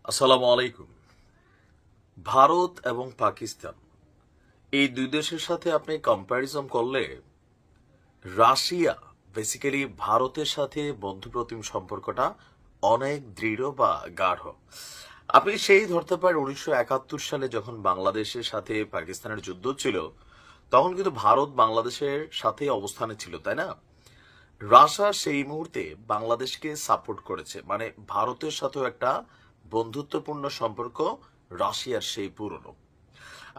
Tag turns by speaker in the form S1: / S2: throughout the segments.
S1: আসসালামু আলাইকুম। ভারত এবং পাকিস্তান এই দুই দেশের সাথে আপনি কম্প্যারিজন করলে রাশিয়া বেসিক্যালি ভারতের সাথে বন্ধুপ্রতিম সম্পর্কটা অনেক দৃঢ় বা গাঢ়। আপনি সেই ধরতে পারেন 1971 সালে যখন বাংলাদেশের সাথে পাকিস্তানের যুদ্ধ ছিল, তখন কিন্তু ভারত বাংলাদেশের সাথে অবস্থানে ছিল, তাই না? রাশিয়া সেই মুহূর্তে বাংলাদেশকে সাপোর্ট করেছে, মানে ভারতের সাথেও একটা বন্ধুত্বপূর্ণ সম্পর্ক রাশিয়ার সেই পুরনো।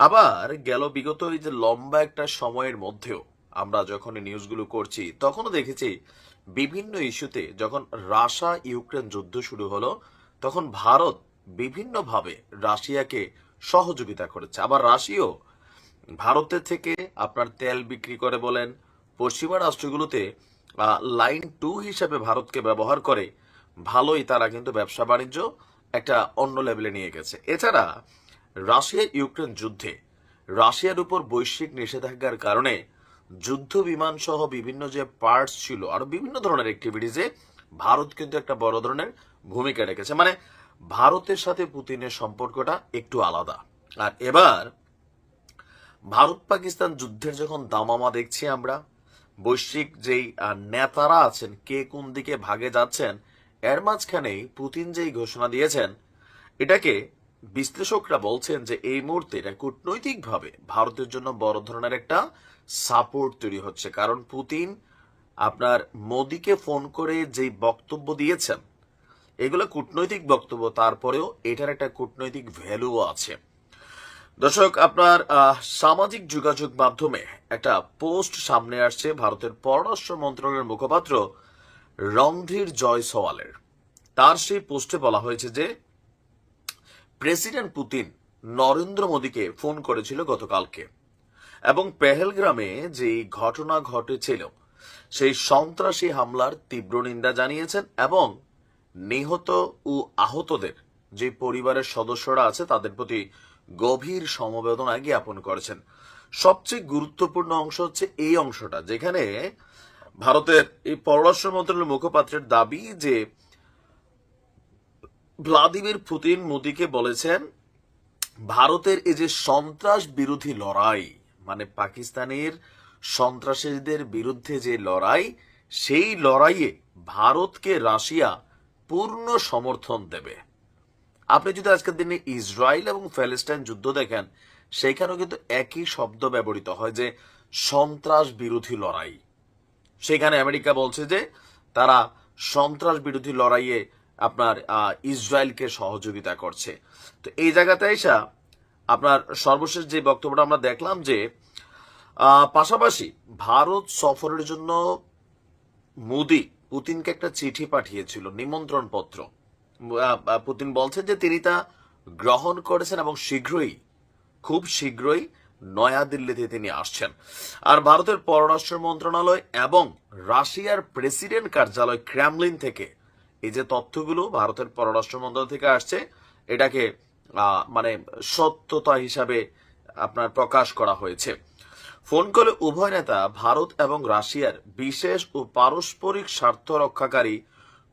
S1: আবার গেল বিগত এই যে লম্বা একটা সময়ের মধ্যেও আমরা যখন এই নিউজগুলো করছি তখনও দেখেছি বিভিন্ন ইস্যুতে যখন রাশিয়া ইউক্রেন যুদ্ধ শুরু হলো তখন ভারত বিভিন্নভাবে রাশিয়াকে সহযোগিতা করেছে। আবার রাশিয়াও ভারতের থেকে আপনার তেল বিক্রি করে বলেন, পশ্চিমা রাষ্ট্রগুলোতে লাইন 2 হিসাবে ভারতকে ব্যবহার করে ভালোই তারা কিন্তু ব্যবসা বাণিজ্য একটা অন্য লেভেলে নিয়ে গেছে। এছাড়া রাশিয়া ইউক্রেন যুদ্ধে রাশিয়ার উপর বৈশ্বিক নিষেধাজ্ঞার কারণে যুদ্ধ বিমান সহ বিভিন্ন যে পার্টস ছিল আর বিভিন্ন ধরনের অ্যাক্টিভিটিজে ভারত কিন্তু একটা বড় ধরনের ভূমিকা রেখেছে। মানে ভারতের সাথে পুতিনের সম্পর্কটা একটু আলাদা। আর এবার ভারত পাকিস্তান যুদ্ধের যখন দামামা দেখছি আমরা, বৈশ্বিক যেই নেতারা আছেন কে কোন দিকে ভাগে যাচ্ছেন, এর মাঝখানেই পুতিন যেই ঘোষণা দিয়েছেন, এটাকে বিশ্লেষকরা বলছেন যে এই মুহূর্তে এটা কূটনৈতিকভাবে ভারতের জন্য বড় ধরনের একটা সাপোর্ট তৈরি হচ্ছে। কারণ পুতিন আপনার মোদিকে ফোন করে যেই বক্তব্য দিয়েছেন এগুলো কূটনৈতিক বক্তব্য, তারপরেও এটার একটা কূটনৈতিক ভ্যালুও আছে। দর্শক, আপনার সামাজিক যোগাযোগ মাধ্যমে একটা পোস্ট সামনে আসছে ভারতের পররাষ্ট্র মন্ত্রণালয়ের মুখপাত্র রণধীর জয়সওয়ালের। তার সেই পোস্টে বলা হয়েছে যে প্রেসিডেন্ট পুতিন নরেন্দ্র মোদীকে ফোন করেছিল গতকালকে এবং পেহেলগ্রামে যে ঘটনা ঘটেছিল সেই সন্ত্রাসী হামলার তীব্র নিন্দা জানিয়েছেন এবং নিহত ও আহতদের যে পরিবারের সদস্যরা আছে তাদের প্রতি গভীর সমবেদনা জ্ঞাপন করেছেন। সবচেয়ে গুরুত্বপূর্ণ অংশ হচ্ছে এই অংশটা, যেখানে ভারতের এই পররাষ্ট্র মন্ত্রণালয়ের মুখপাত্রের দাবি যে ভ্লাদিমির পুতিন মোদীকে বলেছেন ভারতের এই যে সন্ত্রাস বিরোধী লড়াই, মানে পাকিস্তানের সন্ত্রাসীদের বিরুদ্ধে যে লড়াই, সেই লড়াইয়ে ভারতকে রাশিয়া পূর্ণ সমর্থন দেবে। আপনি যদি আজকের দিনে ইসরায়েল এবং প্যালেস্টাইন যুদ্ধ দেখেন, সেখানেও কিন্তু একই শব্দ ব্যবহৃত হয় যে সন্ত্রাস বিরোধী লড়াই। সেখানে আমেরিকা বলছে যে তারা সন্ত্রাস বিরোধী লড়াইয়ে আপনার ইসরায়েলকে সহযোগিতা করছে। তো এই জায়গাতে এসা আপনার সর্বশেষ যে বক্তব্যটা আমরা দেখলাম যে পাশাপাশি ভারত সফরের জন্য মোদি পুতিনকে একটা চিঠি পাঠিয়েছিল, নিমন্ত্রণ পত্র। পুতিন বলছেন যে তিনি তা গ্রহণ করেছেন এবং খুব শীঘ্রই নয়াদিল্লিতে তিনি আসছেন। আর ভারতের পররাষ্ট্র মন্ত্রণালয় এবং রাশিয়ার প্রেসিডেন্ট কার্যালয় ক্রেমলিন থেকে এই যে তথ্যগুলো ভারতের পররাষ্ট্র মন্ত্রণালয় থেকে আসছে, এটাকে মানে সত্যতা হিসাবে আপনার প্রকাশ করা হয়েছে। ফোন কলে উভয় নেতা ভারত এবং রাশিয়ার বিশেষ ও পারস্পরিক স্বার্থ রক্ষাকারী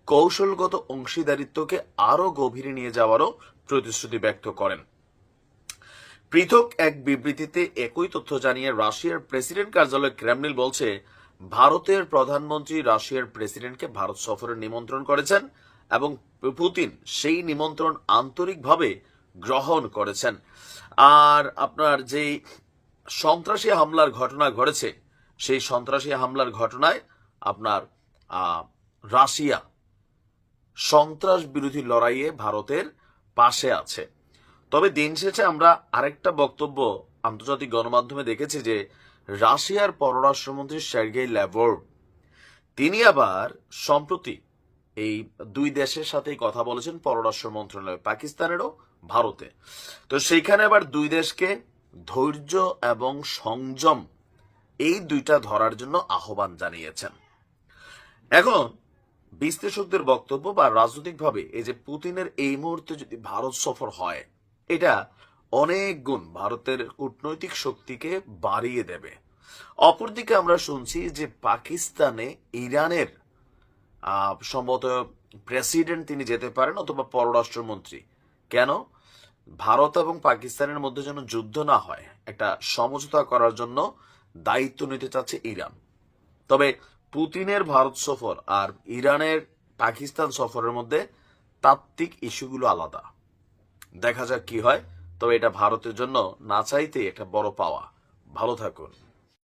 S1: কৌশলগত অংশীদারিত্বকে আরো গভীরে নিয়ে যাওয়ারও প্রতিশ্রুতি ব্যক্ত করেন। পৃথক এক বিবৃতিতে একই তথ্য জানিয়ে রাশিয়ার প্রেসিডেন্ট কার্যালয় ক্রেমলিন বলছে ভারতের প্রধানমন্ত্রী রাশিয়ার প্রেসিডেন্টকে ভারত সফরের নিমন্ত্রণ করেছেন এবং পুতিন সেই নিমন্ত্রণ আন্তরিকভাবে গ্রহণ করেছেন। আর আপনার যেই সন্ত্রাসী হামলার ঘটনা ঘটেছে, সেই সন্ত্রাসী হামলার ঘটনায় আপনার রাশিয়া সন্ত্রাস বিরোধী লড়াইয়ে ভারতের পাশে আছে। তবে দিন শেষে আমরা আরেকটা বক্তব্য আন্তর্জাতিক গণমাধ্যমে দেখেছি যে রাশিয়ার পররাষ্ট্রমন্ত্রী সার্গেই ল্যাভরভ তিনি আবার সম্প্রতি এই দুই দেশের সাথেই কথা বলেছেন পররাষ্ট্র মন্ত্রণালয়, পাকিস্তানেরও ভারতে। তো সেইখানে আবার দুই দেশকে ধৈর্য এবং সংযম এই দুইটা ধরার জন্য আহ্বান জানিয়েছেন। এখন বিশ্লেষকদের বক্তব্য বা রাজনৈতিকভাবে এই যে পুতিনের এই মুহূর্তে যদি ভারত সফর হয়, এটা অনেক গুণ ভারতের কূটনৈতিক শক্তিকে বাড়িয়ে দেবে। অপরদিকে আমরা শুনছি যে পাকিস্তানে ইরানের সম্ভবত প্রেসিডেন্ট তিনি যেতে পারেন অথবা পররাষ্ট্রমন্ত্রী, কেন? ভারত এবং পাকিস্তানের মধ্যে যেন যুদ্ধ না হয়, একটা সমঝোতা করার জন্য দায়িত্ব নিতে চাচ্ছে ইরান। তবে পুতিনের ভারত সফর আর ইরানের পাকিস্তান সফরের মধ্যে তাত্ত্বিক ইস্যুগুলো আলাদা। দেখা যাক কি হয়। তবে এটা ভারতের জন্য না চাইতে একটা বড় পাওয়া। ভালো থাকুন।